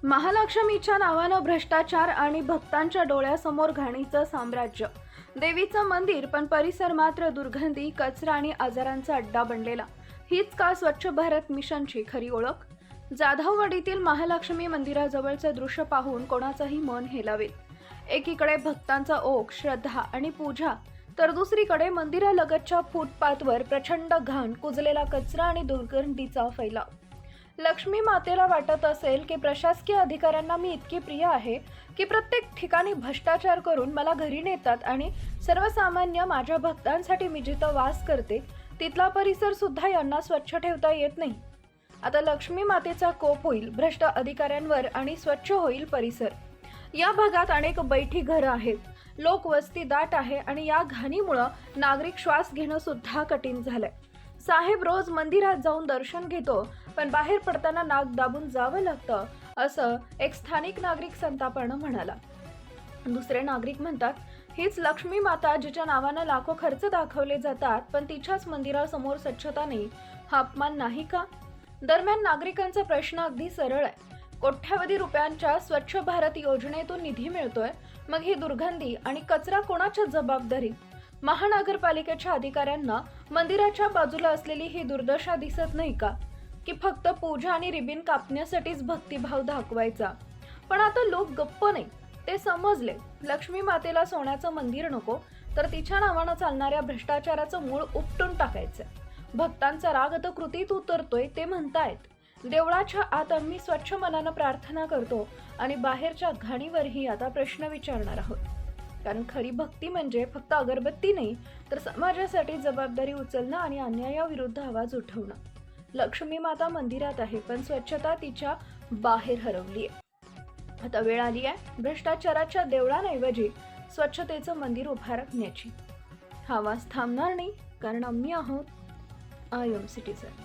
महालक्ष्मीच्या नावानं भ्रष्टाचार आणि भक्तांच्या डोळ्यासमोर घाणीचं साम्राज्य. देवीचं मंदिर पण परिसर मात्र दुर्गंधी, कचरा आणि आजारांचा अड्डा बनलेला. हीच का स्वच्छ भारत मिशनची खरी ओळख? जाधववाडीतील महालक्ष्मी मंदिराजवळचं दृश्य पाहून कोणाचंही मन हेलावेल. एकीकडे भक्तांचा ओघ, श्रद्धा आणि पूजा, तर दुसरीकडे मंदिरालगतच्या फुटपाथवर प्रचंड घाण, कुजलेला कचरा आणि दुर्गंधीचा फैलाव. लक्ष्मी मातेला वाटत असेल की प्रशासकीय अधिकाऱ्यांना मी इतकी प्रिय आहे की प्रत्येक ठिकाणी भ्रष्टाचार करून मला घरी नेतात आणि सर्वसामान्य माझ्या भक्तांसाठी मी जिथं वास करते तिथला परिसर सुद्धा यांना स्वच्छ ठेवता येत नाही. आता लक्ष्मी मातेचा कोप होईल भ्रष्ट अधिकाऱ्यांवर आणि स्वच्छ होईल परिसर. या भागात अनेक बैठी घरं आहेत, लोकवस्ती दाट आहे आणि या घाणीमुळे नागरिक श्वास घेणं सुद्धा कठीण झालंय. साहेब रोज मंदिरात जाऊन दर्शन घेतो, पण बाहेर पडताना नाक दाबून जावं लागतं, असं एक स्थानिक नागरिक संतापानं म्हणाला. दुसरे नागरिक म्हणतात, हीच लक्ष्मी माता जिच्या नावानं लाखो खर्च दाखवले जातात, पण तिच्याच मंदिरासमोर स्वच्छता नाही, हा अपमान नाही का? दरम्यान नागरिकांचा प्रश्न अगदी सरळ आहे. कोट्यावधी रुपयांच्या स्वच्छ भारत योजनेतून निधी मिळतोय, मग ही दुर्गंधी आणि कचरा कोणाच्या जबाबदारी? महानगरपालिकेच्या अधिकाऱ्यांना मंदिराच्या बाजूला असलेली ही दुर्दशा दिसत नाही का, की फक्त पूजा आणि रिबीन कापण्यासाठीच भक्तिभाव दाखवायचा? पण आता लोक गप्प नाही, ते समजले. लक्ष्मी मातेला सोन्याचं मंदिर नको, तर तिच्या नावानं चालणाऱ्या भ्रष्टाचाराचं मूळ उपटून टाकायचं. भक्तांचा राग आता कृतीत उतरतोय. ते म्हणतायत, देवळाच्या आत आम्ही स्वच्छ मनानं प्रार्थना करतो आणि बाहेरच्या घाणीवरही आता प्रश्न विचारणार आहोत. कारण खरी भक्ती म्हणजे फक्त अगरबत्ती नाही, तर समाजासाठी जबाबदारी उचलणं आणि अन्यायाविरुद्ध आवाज उठवणं. लक्ष्मी माता मंदिरात आहे, पण स्वच्छता तिच्या बाहेर हरवली आहे. आता वेळ आली आहे भ्रष्टाचाराच्या देवळांऐवजी स्वच्छतेचं मंदिर उभारण्याची. हा आवाज थांबणार नाही, कारण आम्ही आहोत आय एम सिटीझन.